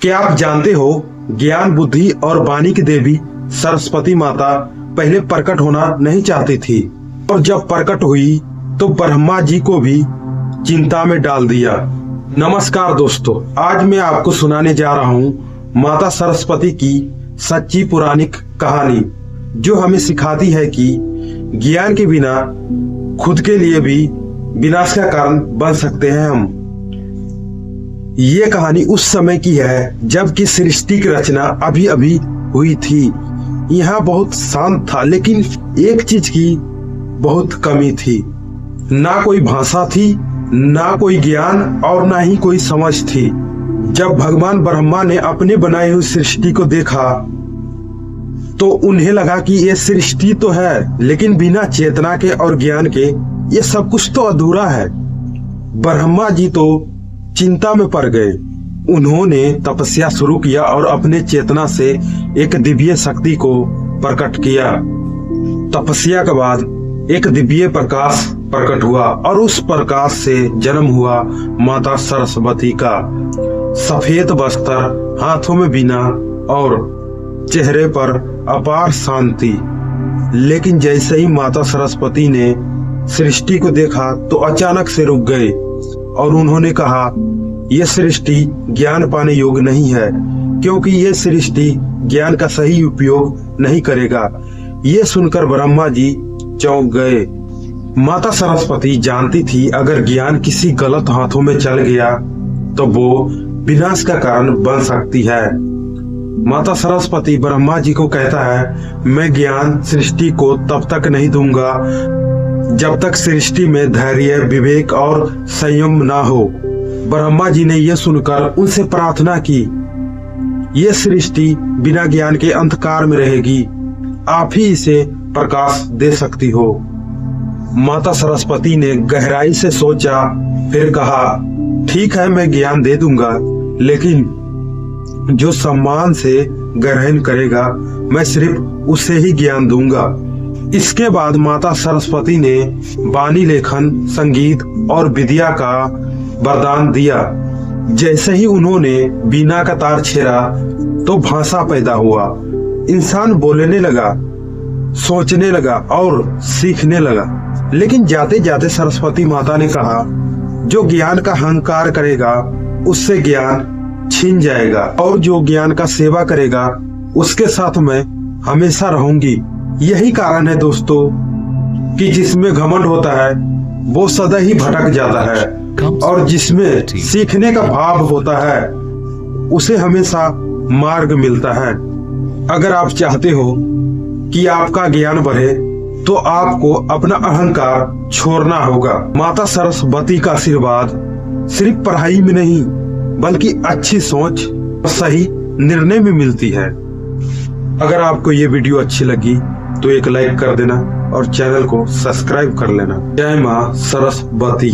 क्या आप जानते हो, ज्ञान, बुद्धि और वाणी की देवी सरस्वती माता पहले प्रकट होना नहीं चाहती थी और जब प्रकट हुई तो ब्रह्मा जी को भी चिंता में डाल दिया। नमस्कार दोस्तों, आज मैं आपको सुनाने जा रहा हूँ माता सरस्वती की सच्ची पौराणिक कहानी, जो हमें सिखाती है कि ज्ञान के बिना खुद के लिए भी विनाश का कारण बन सकते हैं हम। ये कहानी उस समय की है जबकि सृष्टि की रचना अभी अभी हुई थी। यहाँ बहुत शांत था, लेकिन एक चीज की बहुत कमी थी। ना कोई भाषा थी, ना कोई ज्ञान और ना ही कोई समझ थी। जब भगवान ब्रह्मा ने अपने बनाई हुई सृष्टि को देखा तो उन्हें लगा कि ये सृष्टि तो है, लेकिन बिना चेतना के और ज्ञान के ये सब कुछ तो अधूरा है। ब्रह्मा जी तो चिंता में पड़ गए। उन्होंने तपस्या शुरू किया और अपने चेतना से एक दिव्य शक्ति को प्रकट किया। तपस्या के बाद एक दिव्य प्रकाश प्रकट हुआ और उस प्रकाश से जन्म हुआ माता सरस्वती का। सफेद वस्त्र, हाथों में वीणा और चेहरे पर अपार शांति। लेकिन जैसे ही माता सरस्वती ने सृष्टि को देखा तो अचानक से रुक गए और उन्होंने कहा, यह सृष्टि ज्ञान पाने योग्य नहीं है, क्योंकि यह सृष्टि ज्ञान का सही उपयोग नहीं करेगा। ये सुनकर ब्रह्मा जी चौंक गए। माता सरस्वती जानती थी अगर ज्ञान किसी गलत हाथों में चल गया तो वो विनाश का कारण बन सकती है। माता सरस्वती ब्रह्मा जी को कहता है, मैं ज्ञान सृष्टि को तब तक नहीं दूंगा जब तक सृष्टि में धैर्य, विवेक और संयम ना हो। ब्रह्मा जी ने यह सुनकर उनसे प्रार्थना की, यह सृष्टि बिना ज्ञान के अंधकार में रहेगी, आप ही इसे प्रकाश दे सकती हो। माता सरस्वती ने गहराई से सोचा, फिर कहा, ठीक है, मैं ज्ञान दे दूंगा, लेकिन जो सम्मान से ग्रहण करेगा मैं सिर्फ उसे ही ज्ञान दूंगा। इसके बाद माता सरस्वती ने वाणी, लेखन, संगीत और विद्या का वरदान दिया। जैसे ही उन्होंने वीणा का तार छेड़ा तो भाषा पैदा हुआ। इंसान बोलने लगा, सोचने लगा और सीखने लगा। लेकिन जाते जाते सरस्वती माता ने कहा, जो ज्ञान का अहंकार करेगा उससे ज्ञान छीन जाएगा, और जो ज्ञान का सेवा करेगा उसके साथ मैं हमेशा रहूंगी। यही कारण है दोस्तों कि जिसमें घमंड होता है वो सदा ही भटक जाता है, और जिसमें सीखने का भाव होता है उसे हमेशा मार्ग मिलता है। अगर आप चाहते हो कि आपका ज्ञान बढ़े तो आपको अपना अहंकार छोड़ना होगा। माता सरस्वती का आशीर्वाद सिर्फ पढ़ाई में नहीं बल्कि अच्छी सोच और सही निर्णय में मिलती है। अगर आपको ये वीडियो अच्छी लगी तो एक लाइक कर देना और चैनल को सब्सक्राइब कर लेना। जय मां सरस्वती।